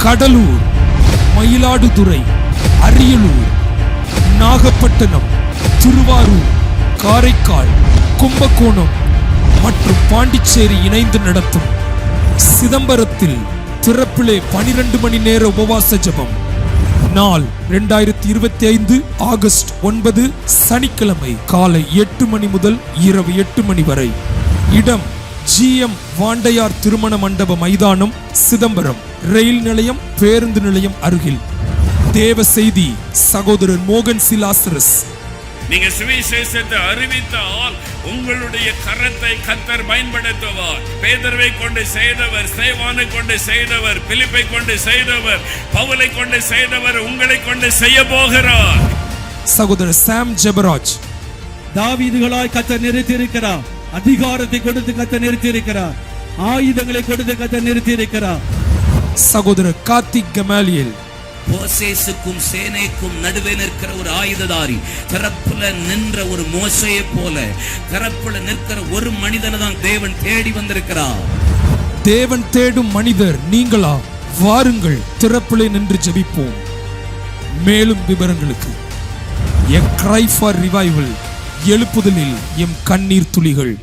கடலூர், மயிலாடுதுறை, அரியலூர், நாகப்பட்டினம், திருவாரூர், காரைக்கால், கும்பகோணம் மற்றும் பாண்டிச்சேரி இணைந்து நடத்தும் சிதம்பரத்தில் திறப்பிலே 12 மணி நேர உபவாச ஜெபம். நாள் 2025 ஆகஸ்ட் 9 சனிக்கிழமை காலை 8 மணி முதல் இரவு 8 மணி வரை. இடம் GM வாண்டையார் திருமண மண்டப மைதானம், சிதம்பரம், ரயில் நிலையம், பேருந்து நிலையம் அருகில். தேவ செய்தி சகோதரர் மோகன் சிலாசரஸ். நீங்க சுவிசேஷத்தை அறிவித்தால் உங்களுடைய கரத்தை கர்த்தர் பயன்படுத்துவார். பேதுருவை கொண்டு செய்தவர், ஸ்தேவானை கொண்டு செய்தவர், பிலிப்பை கொண்டு செய்தவர், பவுலை கொண்டு செய்தவர் உங்களை கொண்டு செய்ய போகிறார். சகோதரர் சாம் ஜெபராஜ். தாவீதுகளாய் கர்த்தர் நிறுத்தியிருக்கிறார். அதிகாரத்தை கொடுத்து கர்த்தர் நிறுத்தியிருக்கிறார். ஆயுதங்களை கொடுத்து கர்த்தர் நிறுத்தியிருக்கிறார். சகோதரர் கார்த்திக் கமாலியல். மோசேசுக்கும் சேனைக்கும் நடுவே நிற்கிற ஒரு ஆயுததாரி, திறப்புல நின்ற ஒரு மோசையை போல திறப்புல நிற்கிற ஒரு மனிதனை தான் தேவன் தேடி வந்திருக்கிறார். தேவன் தேடும் மனிதர் நீங்களா? வாருங்கள், திறப்பிலே நின்று ஜெபிப்போம். மேலும் விவரங்களுக்கு A Cry for Revival, எழுப்புதலில் எம் கண்ணீர் துளிகள்.